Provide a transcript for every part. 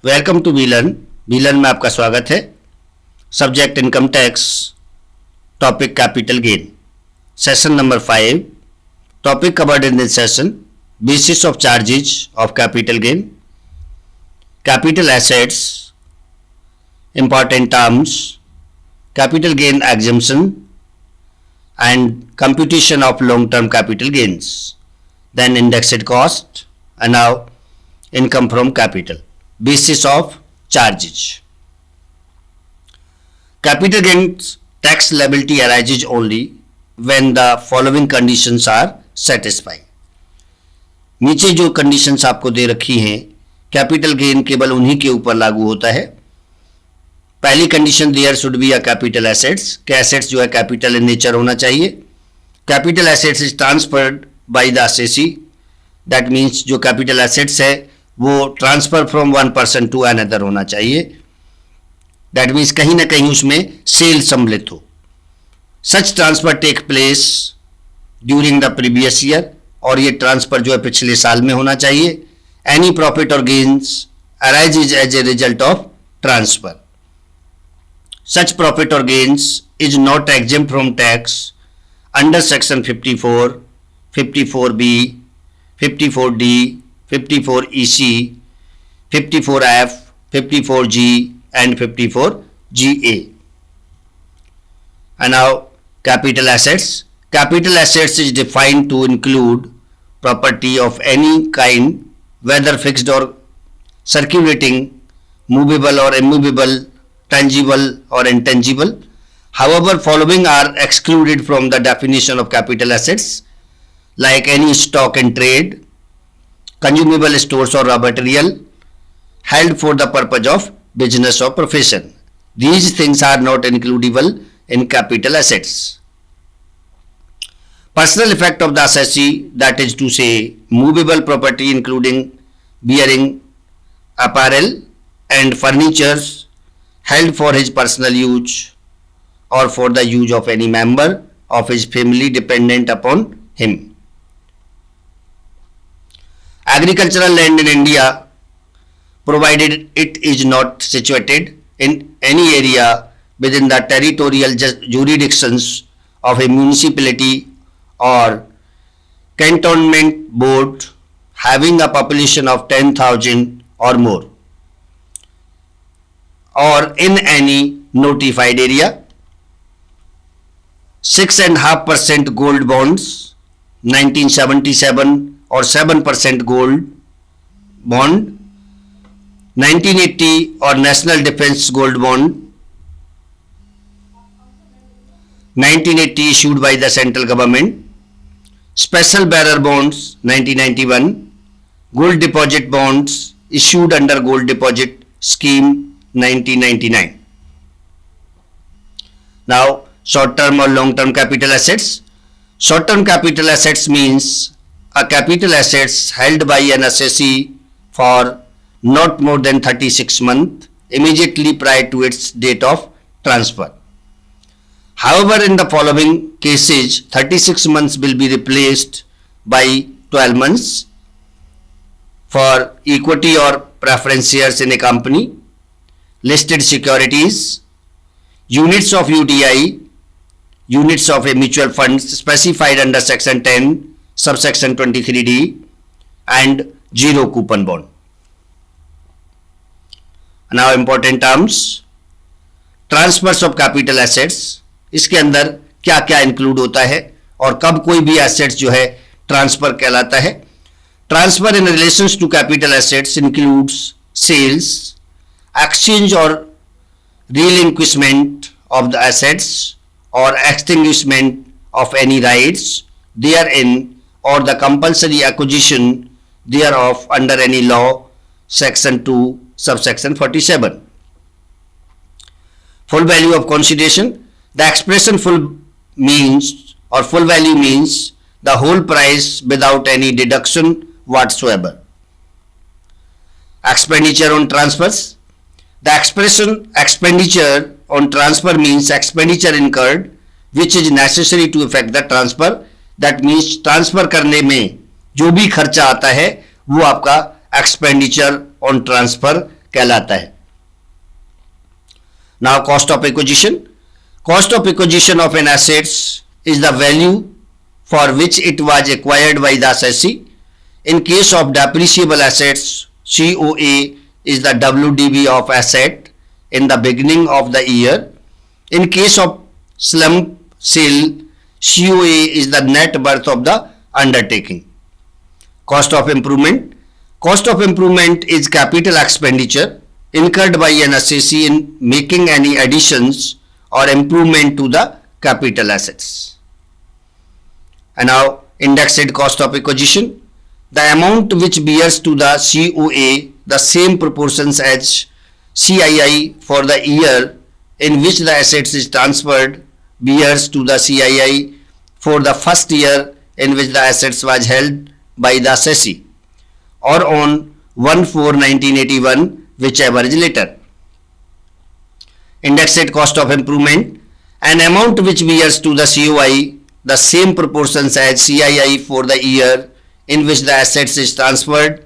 Welcome to वीलर्न में आपका स्वागत है। Subject income tax, topic capital gain, session number 5। Topic covered in this session: basis of charges of capital gain, capital assets, important terms, capital gain exemption and computation of long-term capital gains, then indexed cost, and now income from capital. Basis of charges. Capital gains tax liability arises only when the following conditions are satisfied. नीचे जो conditions आपको दे रखी हैं, capital gain केवल उन्हीं के ऊपर लागू होता है। पहली condition, there should be a capital assets, के एसेट्स जो है कैपिटल इन नेचर होना चाहिए। Capital assets is transferred by the assessee, that means जो कैपिटल एसेट्स है वो transfer from one person to another होना चाहिए। दैट मीन्स कहीं ना कहीं उसमें सेल सम्मिलित हो। Such transfer take place during the previous year, और ये ट्रांसफर जो है पिछले साल में होना चाहिए। एनी प्रॉफिट और gains arise as a result of transfer. Such profit or gains is not exempt from tax under section 54, 54B, 54D, 54EC, 54F, 54G and 54GA. And now capital assets. Capital assets is defined to include property of any kind, whether fixed or circulating, movable or immovable, tangible or intangible. However, following are excluded from the definition of capital assets, like any stock in trade, consumable stores or raw material held for the purpose of business or profession. These things are not includable in capital assets. Personal effect of the assessee, that is to say movable property including bearing, apparel and furnitures held for his personal use or for the use of any member of his family dependent upon him. Agricultural land in India, provided it is not situated in any area within the territorial jurisdictions of a municipality or cantonment board having a population of 10,000 or more, or in any notified area. 6.5% gold bonds 1977 or 7% gold bond 1980 or national defense gold bond 1980 issued by the central government, special bearer bonds 1991, gold deposit bonds issued under gold deposit scheme 1999. Now, short-term or long-term capital assets. Short-term capital assets means a capital assets held by an assessee for not more than 36 months immediately prior to its date of transfer. However, in the following cases, 36 months will be replaced by 12 months for equity or preference shares in a company, listed securities, units of UTI, units of a mutual fund specified under section 10 subsection 23D, and zero coupon bond. Now important terms, transfers of capital assets. इसके अंदर क्या क्या include होता है और कब कोई भी एसेट्स जो है ट्रांसफर कहलाता है। Transfer in relation to capital assets includes sales, exchange or relinquishment of the assets or extinguishment of any rights therein or the compulsory acquisition thereof under any law, section 2 subsection 47. Full value of consideration. The expression full means or full value means the whole price without any deduction whatsoever. Expenditure on transfers. The expression expenditure on transfer means expenditure incurred which is necessary to effect the transfer. That means transfer करने में जो भी खर्चा आता है वो आपका expenditure on transfer कहलाता है। Now cost of acquisition. Cost of acquisition of an assets is the value for which it was acquired by the assessee. In case of depreciable assets, COA is the WDV of asset in the beginning of the year. In case of slump sale, COA is the net worth of the undertaking. Cost of improvement. Cost of improvement is capital expenditure incurred by an assessee in making any additions or improvement to the capital assets. And now indexed cost of acquisition. The amount which bears to the COA the same proportions as CII for the year in which the assets is transferred bears to the CII for the first year in which the assets was held by the assessee, or on 1/4/1981, whichever is later. Indexed cost of improvement. An amount which bears to the COI the same proportions as CII for the year in which the assets is transferred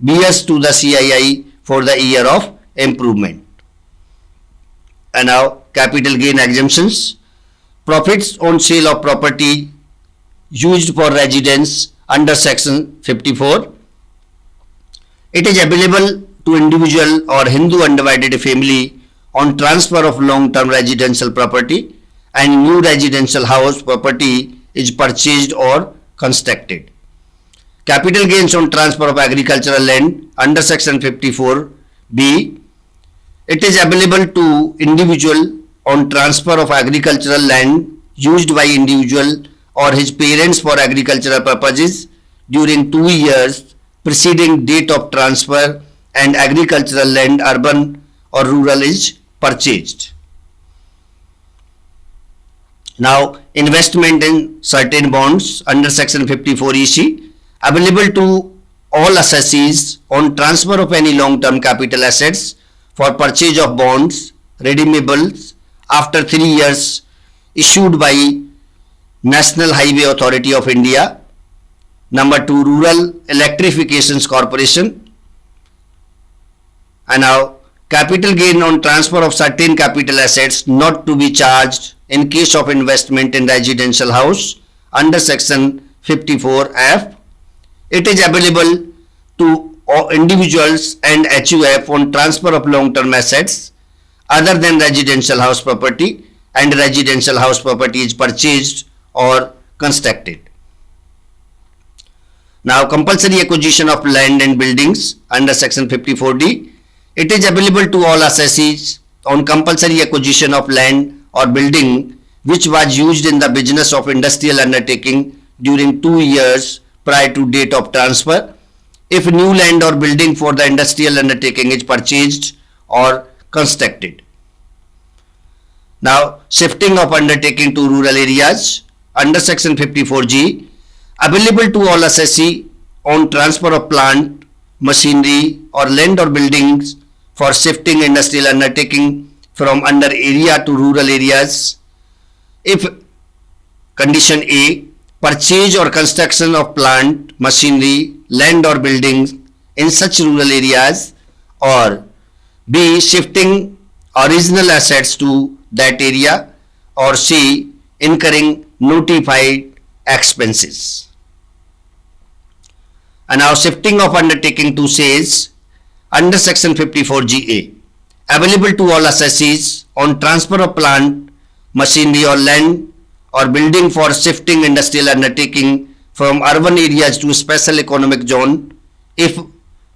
bears to the CII for the year of improvement. And now capital gain exemptions. Profits on sale of property used for residence under section 54. It is available to individual or Hindu undivided family on transfer of long-term residential property and new residential house property is purchased or constructed. Capital gains on transfer of agricultural land under section 54B. It is available to individual on transfer of agricultural land used by individual or his parents for agricultural purposes during 2 years preceding date of transfer and agricultural land urban or rural is purchased. Now investment in certain bonds under section 54EC. Available to all assessees on transfer of any long-term capital assets for purchase of bonds redeemables after 3 years issued by National Highway Authority of India. Number 2, Rural Electrifications Corporation. And now capital gain on transfer of certain capital assets not to be charged in case of investment in residential house under section 54F. It is available to individuals and HUF on transfer of long-term assets other than residential house property and residential house property is purchased or constructed. Now compulsory acquisition of land and buildings under section 54D. It is available to all assessees on compulsory acquisition of land or building which was used in the business of industrial undertaking during 2 years prior to date of transfer if new land or building for the industrial undertaking is purchased or constructed. Now shifting of undertaking to rural areas under section 54G. Available to all assessee on transfer of plant, machinery or land or buildings for shifting industrial undertaking from under area to rural areas if condition A, purchase or construction of plant, machinery, land or buildings in such rural areas, or B, shifting original assets to that area, or C, incurring notified expenses. And now shifting of undertaking to says under section 54GA. Available to all assessees on transfer of plant, machinery or land or building for shifting industrial undertaking from urban areas to special economic zone if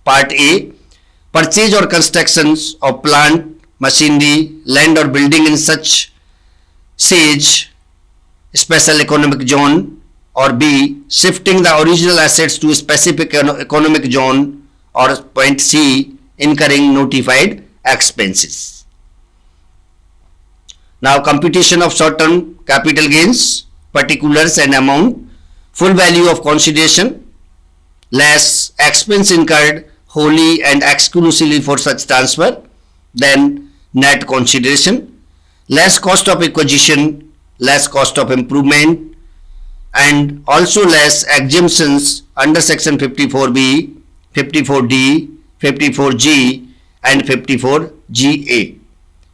part A, purchase or constructions of plant, machinery, land or building in such SAGE special economic zone, or B, shifting the original assets to specific economic zone, or point C, incurring notified expenses. Now computation of short-term capital gains, particulars and amount, full value of consideration less expense incurred wholly and exclusively for such transfer, then net consideration, less cost of acquisition, less cost of improvement, and also less exemptions under section 54B, 54D, 54G and 54GA.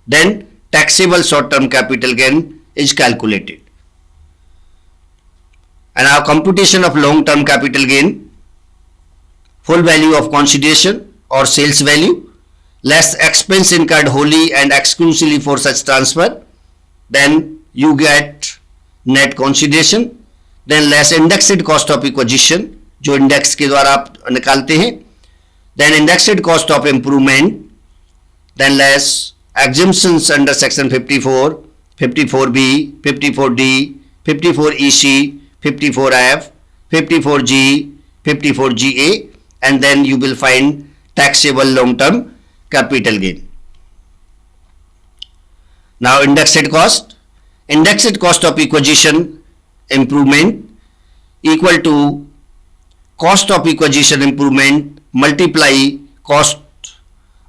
Then taxable short-term capital gain is calculated. And our computation of long-term capital gain, full value of consideration or sales value less expense incurred wholly and exclusively for such transfer, then you get net consideration, then less indexed cost of acquisition जो index के द्वारा आप निकालते हैं, then indexed cost of improvement, then less exemptions under section 54, 54B, 54D, 54EC, 54F, 54G, 54GA, and then you will find taxable long-term capital gain. Now indexed cost of acquisition improvement equal to cost of acquisition improvement multiply cost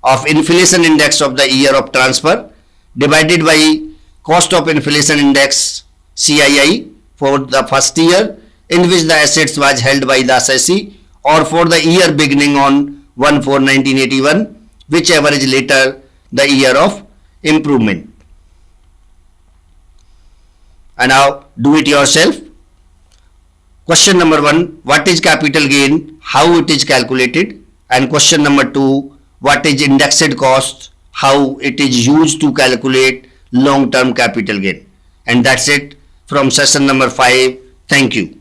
of inflation index of the year of transfer divided by cost of inflation index CII for the first year in which the assets was held by the assessee or for the year beginning on 1/4/1981, whichever is later the year of improvement. And now do it yourself. Question number 1, what is capital gain, how it is calculated, and question number 2, what is indexed cost, how it is used to calculate long term capital gain. And that's it from session number 5. Thank you.